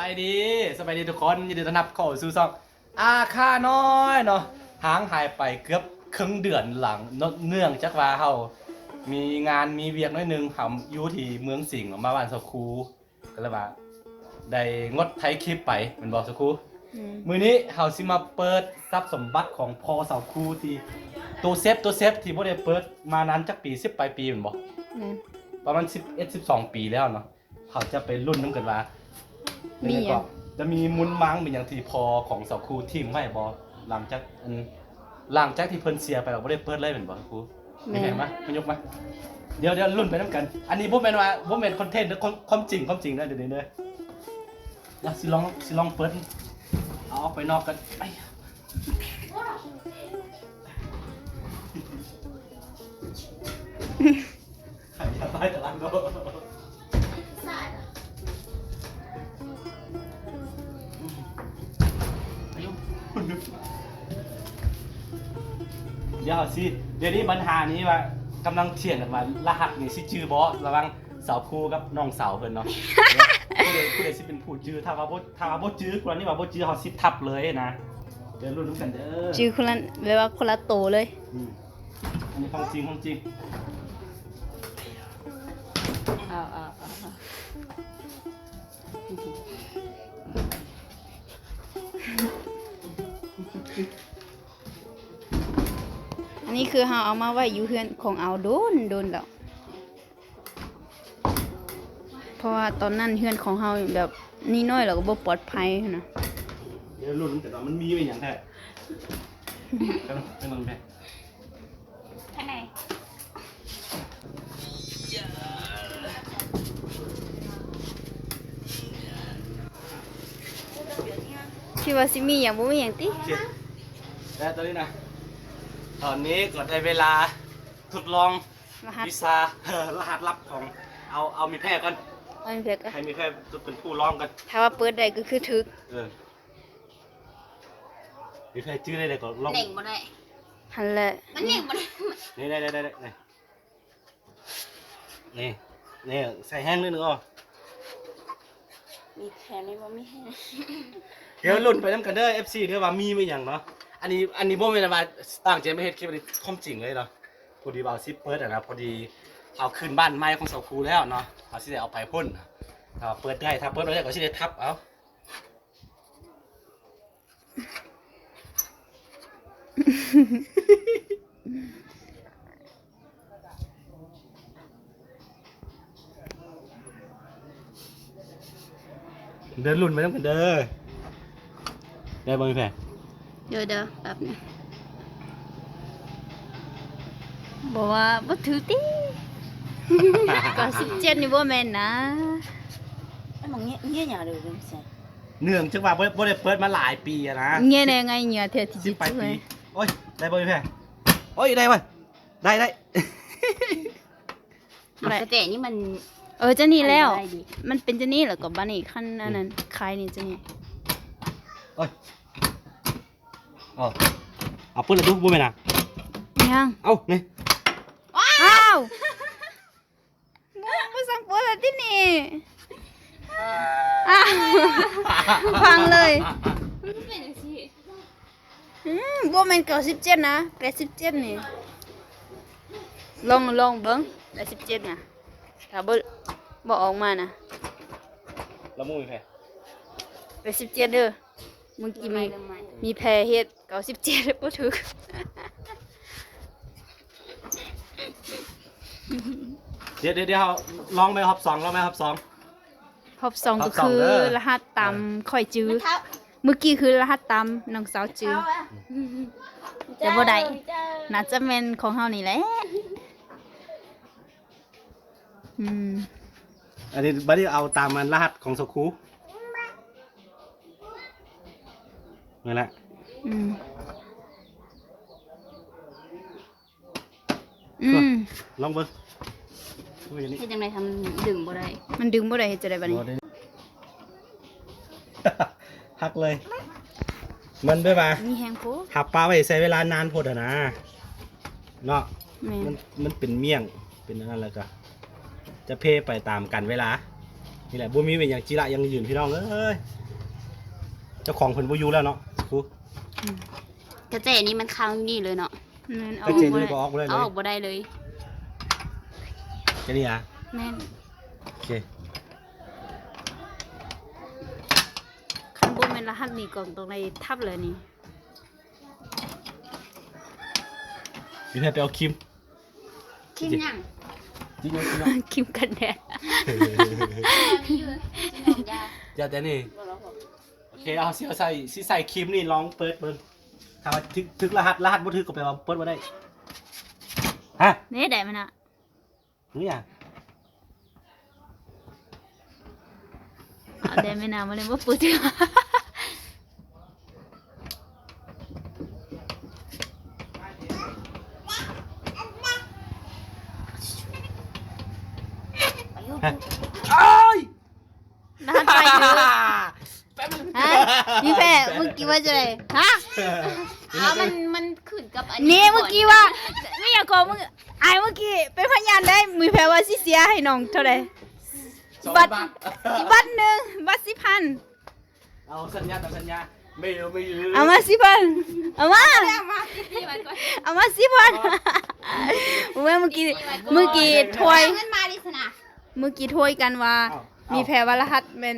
ายดีทุกคนยินดีต้อนรับเข้าสู่ช่องอาค่าน้อยเนาะห่างหายไปเกือบครึ่งเดือนหลังเนื่องจากว่าเฮามีงานมีเวียกน้อยหนึงทำอยู่ที่เมืองสิงห์มาบ้านสักครูก็เลยว่าได้งดไทยคลิปไปแมันบอกสักครูมื้อนี้เฮาสิมาเปิดทรัพย์สมบัติของพ่อเสาครูที่ตัวเซฟที่บ่ได้เปิดมานานจักปี10ปลายปีแม่นบ่ประมาณ11 12 ปีแล้วเนาะเขาจะไปรุ่นนำกันว่ามีก็จะมีมุนมังเป็นอย่างที่พอของเสาครูทีมไว้บ่หลังจากที่เพิ่นเสียไปเราบ่ได้เปิดเลยเป็นบ่ครูมีไหมมันยกมาเดี๋ยวรุ่นไปนํกันอันนี้บ่แม่นว่าบ่แม่นคอนเทนต์หรือความจริงนะเดี๋ยวนี้เด้อแล้วสิลองเปิดเอาออกไปนอกกันไปใครจะตายแต่ลังโดเดี๋ยวนี้ปัญหานี้ว่ากำลังเถียงกันว่ารหัสนี่สิชื่อบอระหว่างสาวครูกับน้องสาวเพิ่นเนาะผู้ใดสิเป็นผู้ชื่อถ้าว่าบ่ชื่อกรณีว่าบ่ชื่อเฮาสิทับเลยนะเดี๋ยวรุ่นนำกันเด้อชื่อคนละแบบว่าคนละโตเลยอันนี้ของจริงอันนี้คือเราเอามาไว้อยู่เฮือนของเอาโดนแล้วเพราะว่าตอนนั้นเฮือนของเราแบบนี่น้อยเราก็บ่ปลอดภัยนะเดี๋ยวรุ่นแต่ว่ามันมีไว้อย่างแท้เป็นมันแท้ข้างในคิดว่าสิมีอย่างบ่มีอย่างติแล้วตอนนี้นะตอนนี้ก็ได้เวลาทดลองวิชารหัสลับของเอามีแพร่ก่อนให้มีแพร่เป็นผู้ลองกันถ้าว่าเปิดได้ก็คือถึกมีแพร่จื้อได้ก็ลองเน่งบ่ได้หั่นแหละมันเน่งบ่ได้นี่นี่ใส่แห้งนิดนึงอ่ะมีแผลไม่บ่มีแห้งเดี๋ยวลุ้นไปนำกันเด้อ FC เด้อว่ามีมั้ยหยังเนาะอันนี้บ่แม่นว่าตั้งใจไม่เฮ็ดคลิปนี้ความจริงเลยเนาะพอดีว่าซิปเปิดนะพอดีเอาขึ้นบ้านใหม่ของเสาครูแล้วเนาะเขาสิได้เอาไปพ่นถ้าเปิดได้ก็สิได้ทับเอาเดินลุ่นไปต้องกันเด้อได้บ่มีแผลเดี๋ยวแบบนี้บอกว่าบ่ถือติก็17นี่บ่แม่นนะมันเงี้ยหยังเด้อจังซี่เนื่องจากว่าบ่ได้เปิดมาหลายปีอะนะเงี้ยได้ไงเงี้ยเท่าที่สิบปีโอ้ยได้บ่มีแผลโอ้ยได้เว้ยได้กระเตนี่มันจะนี่แล้วมันเป็นจะนี่เหรอกับบ้านนี่ขั้นอันนั้นคลายนี่จะนี่โอ้ยเอาเปิดแล้วดูบ่แม่นน่ะยังเอานี่อ้าวบ่สั่งเปิดแล้วตินี่ฟังเลยเป็นจังซี่บ่แม่น97นะ87นี่ลองเบิ่ง87น่ะถ้าบ่ออกมานะแล้วมูมีแผล87เด้อเมื่อกี้มีแผลเฮ็ด97บ่ถูกเดี๋ยวลองไหมครับ2ลองไหมครับ2ฮอบ2ก็คือรหัสตามค่อยจื้อเมื่อกี้คือรหัสตามน้องสาวจื้อจะบ่ได้น่าจะแม่นของเฮานี่แหละอันนี้บัดนี้เอาตามมันรหัสของสคูนั่นแหละลองเบิ่งเฮ็ดจังได๋ทำดึงบ่ได้มันดึงบ่ได้เฮ็ดจังได๋บัดนี้หักเลยมันด้วยป่ะมีแฮงโพหักปลาไว้ใช้เวลานานโพดอ่ะนะเนาะมันเป็นเมี่ยงเป็นนั่นแล้วก็จะเพไปตามกันเวลา นี่แหละบ่มีเป็นอย่างจีระยังยืนพี่น้องเอ้ยเจ้าของเพิ่นบ่อยู่แล้วเนาะครู กระแจนี่มันค้างนี่เลยเนาะ แม่น ก็เจนนี่บ่ออกเลย เอาออกบ่ได้เลย แค่นี้อ่ะ แม่น โอเค คันบ่แม่นรหัสนี่กล่องตรงในทับเลยนี่ พี่แพทย์ไปเอาครีม คิดยัง จริงๆเนาะ ครีมกันแดด มีอยู่สิน้องยา อย่าแต่นี่โอเคเอาสิใส่ครีมนี่ลองเปิดเบิ่งถ้าว่าถึกรหัสบ่ถึกก็แปลว่าเปิดบ่ได้ฮะ นี่ได้มันน่ะ นี่อ่ะ เอาได้ไม่น่ามาเลยบ่เปิด ฮะอ้าย รหัสไปอยู่ฮะมีแพ้เมื่อกี้ว่าจะได้ฮะ มันขึ้นกับอัน นี่เมื่อกี้ว่าไม่อยากขอมึงอายเมื่อกี้เป็นพยานได้มือแพ้ว่าสิเสียให้น้องเท่าไหร่ บัตร อีกบัตรหนึ่งบัตร10,000 เอาสัญญาตามสัญญาไม่รู้ เอามา10,000เอามาเอามา10,000เมื่อกี้ถ้วย เงินมาดิสนะ เมื่อกี้ถ้วยกันว่า มีแพ้ว่ารหัสเป็น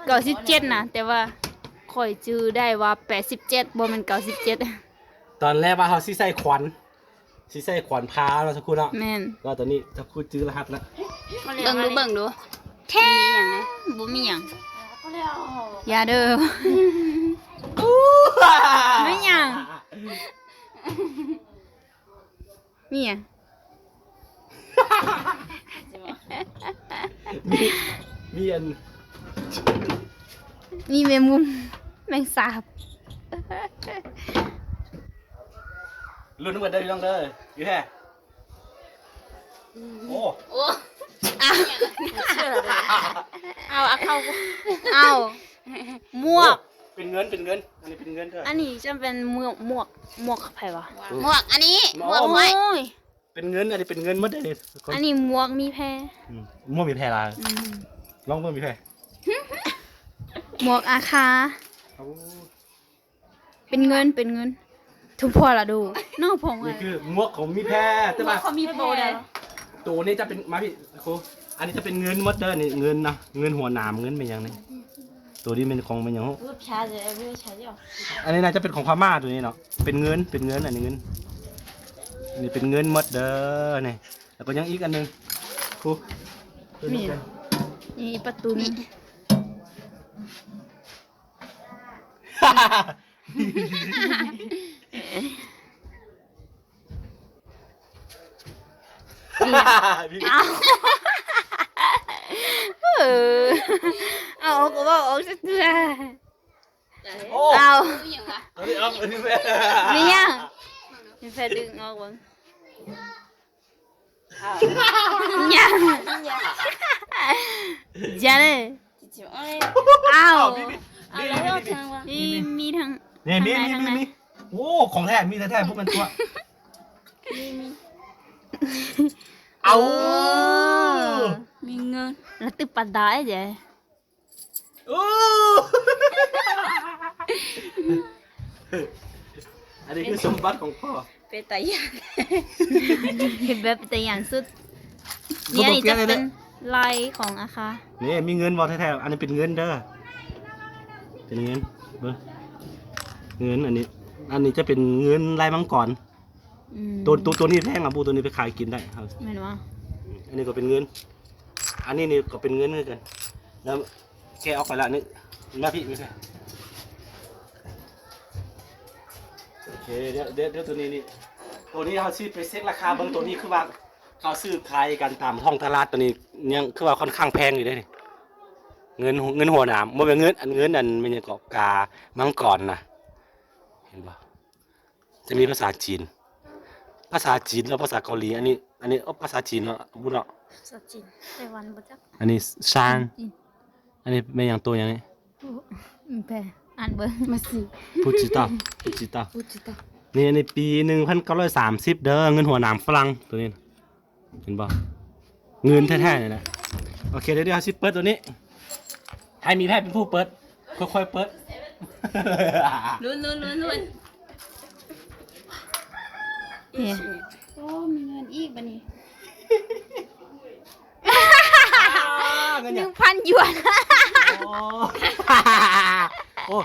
97นะแต่ว่าข่อยจื้อได้ว่า87บ่แม่น97 ตอนแรกว่าเขาสิใส่ขวัญพาเราสักครู่เนาะ แม่น ก็ตอนนี้สักครู่จื้อรหัสแล้ว เบิ่งดู แท้บ่มีหยังอย่าเด้อไม่หยังมีหยัง มีอัน มีแมงมุมแมงสาบ รุ่นเหมือนเดิมต้องเลยอยู่แค่โอ้ โอ้ เอาเข้าเอาหมวก เป็นเงินอันนี้เป็นเงินเถอะ อันนี้จะเป็นหมวกไผวะ หมวกอันนี้หมวก โอ้ ไว้ ย เป็นเงินอันนี้เป็นเงินหมดเลย อันนี้หมวกมีแพร มั่วมีแพรลา อืม ลองมั่วมีแพร หมวกอาคา เป็นเงินทุกพอละดูน้องพง นี่ อ่ะ คือหมวกของมีแพรแต่ว่า เขามีโบได้ ตัวนี้จะเป็นมาพี่ครูอันนี้จะเป็นเงินหมดเด้อนี่เงินนะเงินหัวหนามเงินเป็นอย่างนี้ตัวนี้เป็นของเป็นอย่างอันนี้น่าจะเป็นของพม่าตัวนี้เนาะเป็นเงินอันนี้เงินนี่เป็นเงินหมดเด้อนี่แล้วก็ยังอีกอันหนึงครู นี่ประตูนี่เอาก็บอกออกสักเทื่อ โอ้ เอา อย่างวะ ตัวนี้เอาอันนี้แม่ มียังมีแฟนดึงออกบ้างยังจะเลย จิ๋วอะไร เอา อะไรเอาทางวะ มีทั้ง นี่มีโอ้ของแท้มีแท้ๆพวกมันตัวเอา มีเงิน แล้วตึกปัดได้เจ๊ โอ้อันนี้คือสมบัติของพ่อ เป็นตายยาก เห็นแบบแต่อย่างสุดเนี่ยนี่จะเป็นลายของอาคา นี่มีเงินบอแท้ๆอันนี้เป็นเงินเด้อเป็นเงินเบิ่งเงินอันนี้จะเป็นเงินลายมังกรตัวนี้แพงอ่ะบูตัวนี้ไปขายกินได้ครับ เหมือนว่า อันนี้ก็เป็นเงิน อันนี้นี่ก็เป็นเงินเหมือนกันแล้วแกเอาไปละนี่มาพี่ไม่ใช่โอเคเดี๋ยวตัวนี้เขาซื้อไปเซ็กราคาเบางตัวนี้คือว่าเขาซื้อขายกันตามท้องตลาดตัวนี้ยังคือว่าค่อนข้างแพงอยู่ได้นี่เงินหัวหนามมันเป็นเงินอันมันยังเกาะกามังกรนะเห็นป่ะจะมีภาษาจีนแล้วภาษาเกาหลีอันนี้ภาษาจีนเนาะบุญเนาะ สจินไต้หวันบ่จัก อันนี้ซานอันนี้ไม่อย่างตัวอย่างนี้ มีแพรอ่านเบิ่งมาสิ พูจิตานี่อันนี้ปี1930เด้อเงินหัวหนามฝรั่งตัวนี้เห็นป่ะเงินแท้ๆเลยนะโอเคเดี๋ยวสิเปิดตัวนี้ ให้มีแพทย์เป็นผู้เปิดค่อยๆเปิด ลุ้นลุ้นลุ้นลุ้น เนี่ย โอ้มีเงินอีกบัดนี้ เงินอย่าง 1,000 หยวน โอ้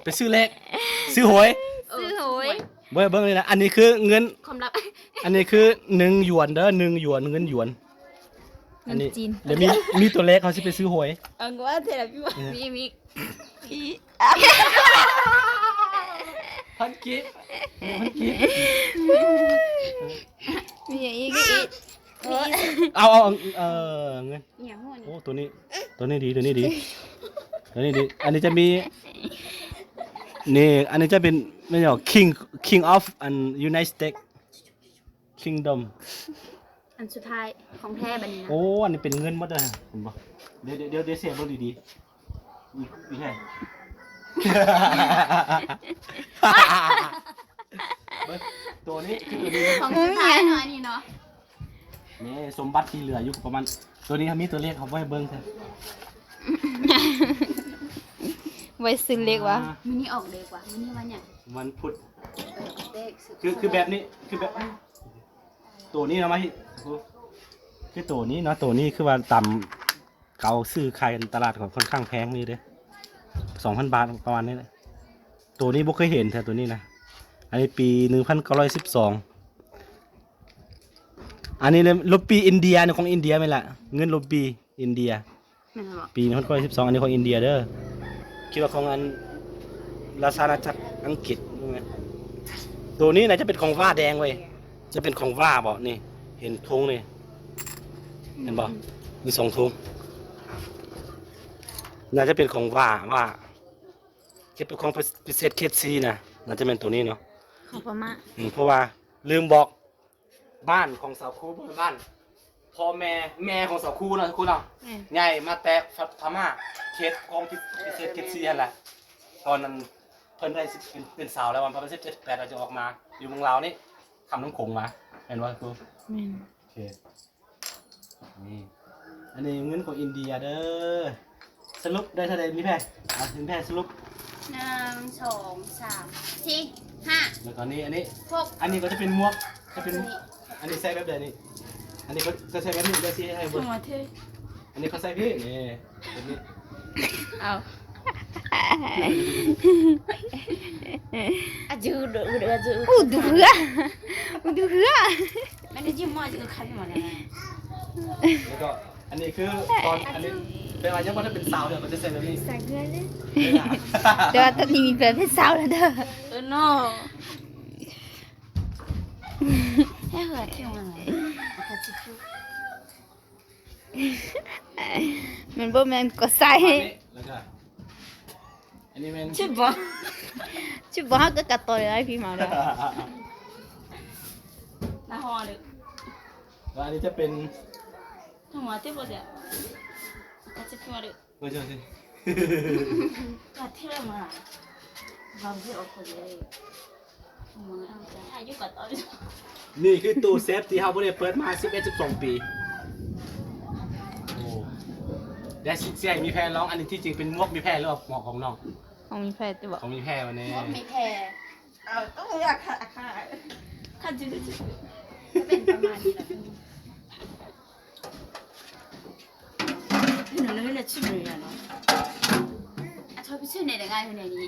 ไปซื้อเลขซื้อหวย ซื้อโหย เบิ้งเลยนะอันนี้คือเงิน ความลับ อันนี้คือ1หยวนเด้อ1หยวนเงินหยวน เงิ อั น นนี้ จีน เดี๋ยวมีตัวเลขเขาสิไปซื้อหวย เอาก็ว่าเท่าไหร่พี่ว่ามี พันกิพันกิ มีอย่างอีกก็อีก เอาเงิน อย่างหัว โอ้ นี่ ตัวนี้ดีตัวนี้ดีอันนี้จะมีนี่อันนี้จะเป็นไม่ใช่หรอ King of an United States Kingdom อันสุดท้ายของแท้บัดนี้นะ โอ้ อันนี้เป็นเงินหมดเลยเห็นปะเดี๋ยวเสียบดีอีแค่ ตัวนี้คือตัวนี้ ของสุดท้ายเนาะอันนี้เนาะ นี่สมบัติที่เหลืออยู่ประมาณตัวนี้มีตัวเลขเขาไว้เบิ้งใช่ ไว้ซื้อเล็กวะ มินี่ออกเด็กว่ะมินี่วันเนี่ย วันพุธ เด็ก คือแบบนี้คือแบบตัวนี้นะมาที่คือตัวนี้เนาะตัวนี้คือว่าต่ำเก่าซื้อขายกันตลาดของค่อนข้างแพงนี่เด้อ 2,000 บาทประมาณนี้แหละตัวนี้บ่เคยเห็นแต่ตัวนี้นะอันนี้ปี 1912 อันนี้เลยรูปีอินเดียเนี่ยของอินเดียไหมล่ะเงินรูปีอินเดีย นั่นหรอ ปี1912อันนี้ของอินเดียเด้อคิดว่าของอันราชอาณาจักรอังกฤษตัวนี้นะจะเป็นของว่าแดงเว้ยจะเป็นของว่าบ่นี่เห็นธงนี่เห็นบ่มี2ธงน่าจะเป็นของว่าจะเป็นของพิเศษเคซีนะน่าจะเป็นตัวนี้เนาะ ของพม่า เพราะว่าลืมบอกบ้านของสาวครูบ้านพ่อแม่ของสาวครูเนาะครูเนาะใหญ่มาแตกพม่าเขตของพิเศษเคซีนั่นแหละตอนนั้นเพิ่นได้เป็นสาวแล้ววันประมาณ17-18เราจะออกมาอยู่เมืองลาวนี่ทำน้ำคงมาเห็นว่าครู แม่น โอเคนี่อันนี้เงินของอินเดียเด้อสรุปได้เท่าไหร่มีแพ้ถึงแพ้สรุป 1 2 3 4 5 แล้วก็นี่อันนี้ 6 อันนี้ก็จะเป็นหมวกจะเป็นอันนี้ใส่แบบเดียวนี่อันนี้ก็ใส่แบบนี้เดี๋ยวสิให้เบิ่ง หัวเท่ อันนี้เขาใส่พี่นี่แบบนี้ เอาอาจูดูอาจู อู้ดูเหืออู้ดูเหือ มันจะจิ้มมอจูคันหมดเลย แล้วก็อันนี้คือตอนอันนี้เป็นอะไรยังว่าถ้าเป็นสาวเดี๋ยวมันจะใส่แบบนี้ ใส่เกลือเลย แต่ว่าตอนนี้มีแฟนเป็นสาวแล้วเด้อ no ให้เหรอเกี่ยวอะไรอาจู มันบ่แม่นก็ใส่ แล้วก็อันนี้เป็น ชิบะ ชิบ่ฮักก็กะตอยไอ้พี่มาเด้อ น่าหอเลย แล้วอันนี้จะเป็น หัวเท่ปะเดี๋ยวอาจูพี่มาเลย เมื่อเช้าสิ ก็เท่มาเราจะออกคนเลยมึงเอาใจอายุกับตอน นี่คือตู้เซฟที่เขาบ่ได้เปิดมา11-12 ปีโอ้ได้เสียมีแพรร้องอันนี้ที่จริงเป็นหมวกมีแพรหรือเปล่าหมวกของน้อง ของมีแฟนตัว ของมีแพรวันนี้ ไม่แพ้เอาต้องอยากขาข้าจืดเป็นประมาณนี้แหละหนูนึกว่าจะชื่ออะไรเนาะอ่ะชอบไปชื่อไหนได้ไงคนไหนนี้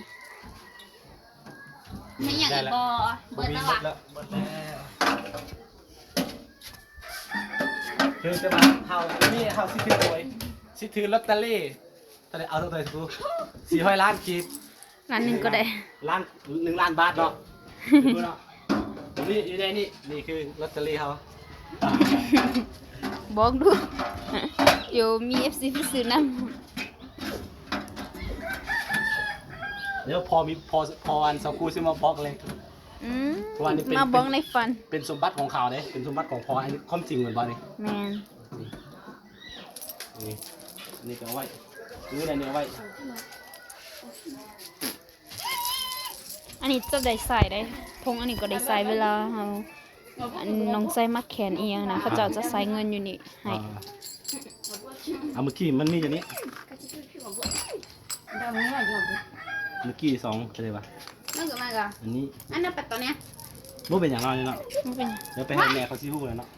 ไม่อย่างอีบอเบิร์ดแล้ว แล้วหมดแล้วคือจะมาเฮานี่เฮาสิถือหวยสิถือลอตเตอรี่ตอนนี้เอาตัวไหนกู400 ล้านกีบ ร้านหนึงก็ได้ 1 ล้านบาทเนาะดูเนาะนี่อยู่ในนี่คือลอตเตอรี่เขา บอกดูเดี๋ยวมี FC ไปซื้อนำ เดี๋ยวพออันสกูซิมาบอกเลย ว่านี่เป็น มาบอกในฝัน เป็นสมบัติของเขาเนี่ยเป็นสมบัติของพออันนี้ความจริงเหมือนบ่นี่ แม่น นี่ก็เอาไว้นี่อะไรเนี่ยเอาไว้ อันนี้จะได้ใส่ได้พงอันนี้ก็ได้ใส่เวลาเฮาอันน้องใส่มัดแขนอีหยังนะเขาเจ้าจะใส่เงินอยู่นี่ให้ เอาเมื่อกี้มันมีอย่างนี้ ไม่ไหวจบ เมื่อกี้2เลยป่ะ มันก็มาก็ อันนี้ อันนั้นเป็ดตัวเนี้ย บ่เป็นอย่างน้อยเนาะ มันเป็น เดี๋ยวไปให้แม่เขาสิฮู้แล้วเนาะ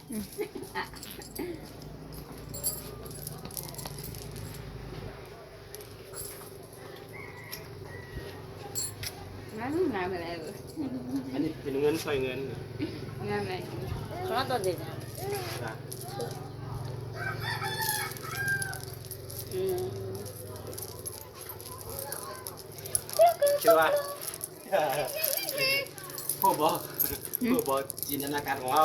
งานอะไร อันนี้เป็นเงินช่วยเงิน งานอะไร เขาตัวเด็ก จ้ะ คิดว่าผู้บอกจินตนาการของเรา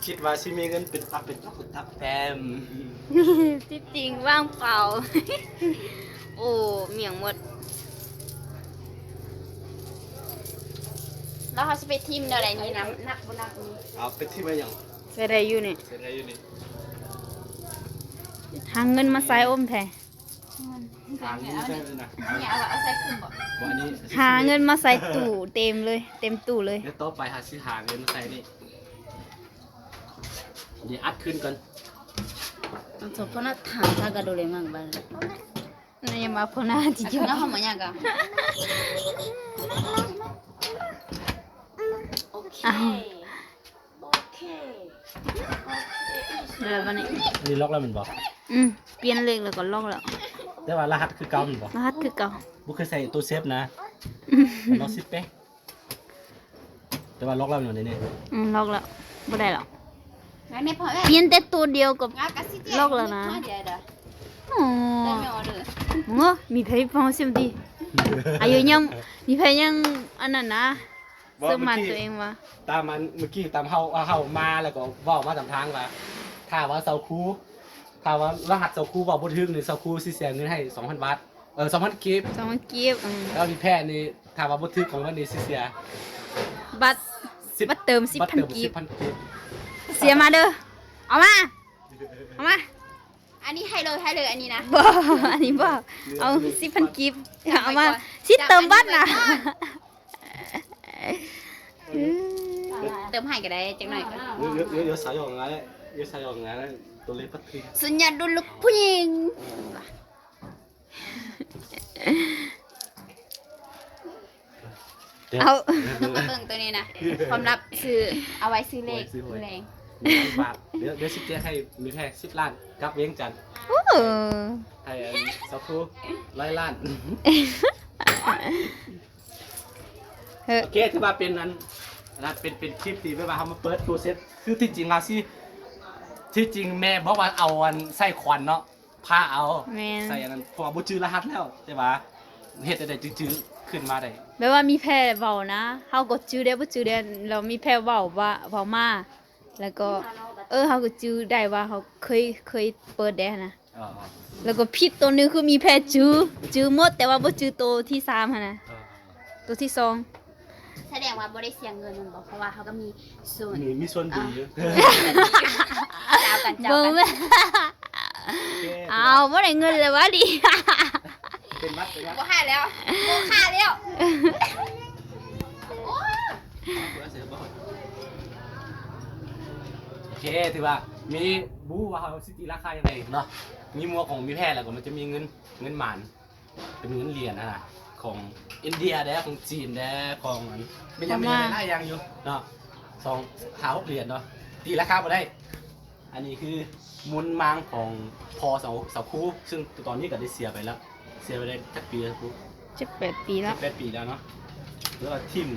คิดว่าชิมีเงินเป็นตับเป็นตับเป็นตับแปม ที่จริงว่างเปล่า โอ้เมียงหมดแล้วเขาจะไปทีมอะไรนี่นะนักบนักนี่ เอาไปที่มาอย่าง ไปได้อยู่นี่ เป็นอะไรอยู่นี่ หาเงินมาใส่อมแท้ ทางนี้ใช่ไหมนะ เนี่ยเอาใส่คุมบ่ วันนี้ หาเงินมาใส่ตู้เต็มเลย เต็มตู้เลย เดี๋ยวต่อไปหาซื้อหาเงินใส่นี่นี่อัดขึ้นก่อน จบเพราะน่าถามถ้ากระโดดเลยมากบ้าน นี่ยังมาพนาที่ จุ เจ้า ดน่าหอมเหมือนกัน โอเค โอเค เดี๋ยววันนี้ นี่ล็อกแล้วมันบอก เปลี่ยนเลขแล้วก็ล็อกแล้ว แต่ว่ารหัสคือเก่ามันบอก รหัสคือเก่า บุเคยใส่ตัวเซฟนะล็อกซิปเป้แต่ว่าล็อกแล้วมันอยู่ในนี้ ล็อกแล้วบ่ได้หรอก งั้นไม่พอ เปลี่ยนแต่ตัวเดียวกับ งั้นก็สิ ล็อกแล้วนะ เดี๋ยว อ๋อ ได้ไม่ออเดอร์ โอ้มีเพย์ฟังเสียงดีอายุยังมีเพย์ยังอันนั้นนะเสริมมันตัวเองมา ตามมันเมื่อกี้ตามเฮามาแล้วก็บอกมาตามทางว่าถ้าว่าเสาคูถ้าว่ารหัสเสาคูบอกบ่ถึงนี่เสาคูสิเสียเงินให้ 2,000 บาท2,000กิฟต์ สองกีบ แล้วมีแพ้นี่ถ้าว่าบ่ถึงของวันนี้สิเสีย บัตร 10 บัตรเติม บัตรเติม 10,000กีบ 10,000กิฟต์ เสียมาเด้อเอามาเอามา อันนี้ให้เลยอันนี้นะ บ่อันนี้บ่เอา10,000กีบเอามาสิเติมบัตรนะ เติมให้ก็ได้จังหน่อยก็ เดี๋ยวสายออกงานแล้วเดี๋ยวสายออกงานแล้วตัวเล็กปัดที สัญญาดูลูกผู้หญิง เอา ต้องกระเบื้องตัวนี้นะความลับซื้อเอาไว้ซื้อเลขซื้อแรง บาทเดี๋ยวสิเจ๊ให้มีแค่10 ล้านกับเวียงจันทน์ โอ้ ให้เสาคู100 ล้าน เฮ้ย โอเคถือว่าเป็นเป็นคลิปที่แบบว่าเขามาเปิดตัวเซตคือที่จริงแล้วที่จริงแม่บอกว่าเอาอันใส่ควันเนาะผ้าเอา แม่น ใส่อันนั้นเพราะว่าบ่จื้อรหัสแล้วใช่ปะเฮ็ดได้จื้อๆขึ้นมาได้ แปลว่ามีแพร่เว้านะเฮาก็จื้อได้บ่จื้อได้เรามีแพร่เว้าว่าเว้ามาแล้วก็เฮาก็จื้อได้ว่าเฮาเคยเปิดได้นะ อ๋อ แล้วก็ผิดตัวหนึงคือมีแพร่จื้อหมดแต่ว่าบ่จื้อตัวที่3หั่นน่ะตัวที่2 แสดงว่าบ่ได้เสียเงินมันบอกเพราะว่าเขาก็มีส่วน มีส่วนดีอยู่ เจ้ากันเจ้า เบิ่ง กัน แม่เอาบ่ได้เงินเลยว่าดิ เป็นวัด บ่ค่าแล้วบ่ค่าแล้ว โอเคถือว่ามีบูว่าเขาสิตีราคายังไงเนาะมีหมัวของมีแพทย์แล้วก็มันจะมีเงินหมานเป็นเงินเหรียญนะของอินเดียแด้ของจีนแด้ของมันเป็นยังไงหลายอย่างอยู่เนาะ2-6เหรียญเนาะตีราคาบ่ได้ อันนี้คือมุนมางของพอเสาคู่ซึ่งตอนนี้ก็ได้เสียไปแล้วเสียไปได้จักปีแล้วครู 18ปีแล้ว 8 ปีแล้วเนาะแล้วก็ทิม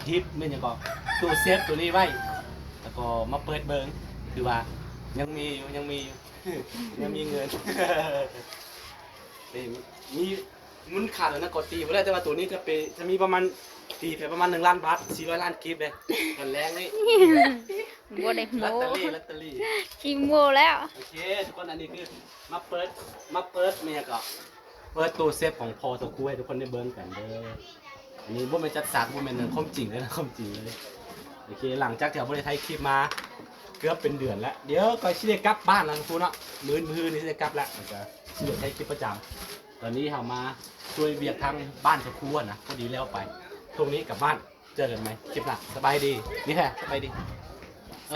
ฮิปไม่ยังก็ตัวเซฟตัวนี้ไว้แล้วก็มาเปิดเบิงคือว่ายังมีอยู่ยังมีเงิน นี่มีมุนขาดแล้วนะกดตีไปได้แต่ว่าตัวนี้จะมีประมาณตีไปประมาณ1 ล้านบาท400 ล้านกิฟต์เลยกันแรงนี่ บ่ได้โม ลอตเตอรี่ ขี้โมแล้ว โอเคทุกคนอันนี้คือมาเปิดเนี่ยก็เปิดตัวเซฟของพอตัวคู่ให้ทุกคนได้เบิ้งกันเด้ออันนี้บ่แม่นจัดฉากบ่แม่นความจริงเลยนะความจริงเลยโอเคหลังจากที่เราบ่ได้ถ่ายคลิปมาเกือบเป็นเดือนแล้วเดี๋ยวก็สิได้กลับบ้านแล้วนะครูเนาะมื้อนี้สิได้กลับแล้วแล้วก็สิได้ถ่ายคลิปประจำตอนนี้เรามาช่วยเวียกทางบ้านตัวคู่นะพอดีแล้วไปตรงนี้กลับบ้านเจอกันไหมคลิปหน้าสบายดีนี่แหละสบายดี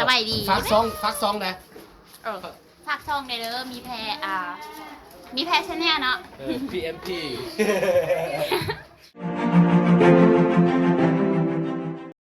สบายดี ฝากซองนะ เออ ฝากช่องได้เด้อมีแพรชาแนลเนาะ PMP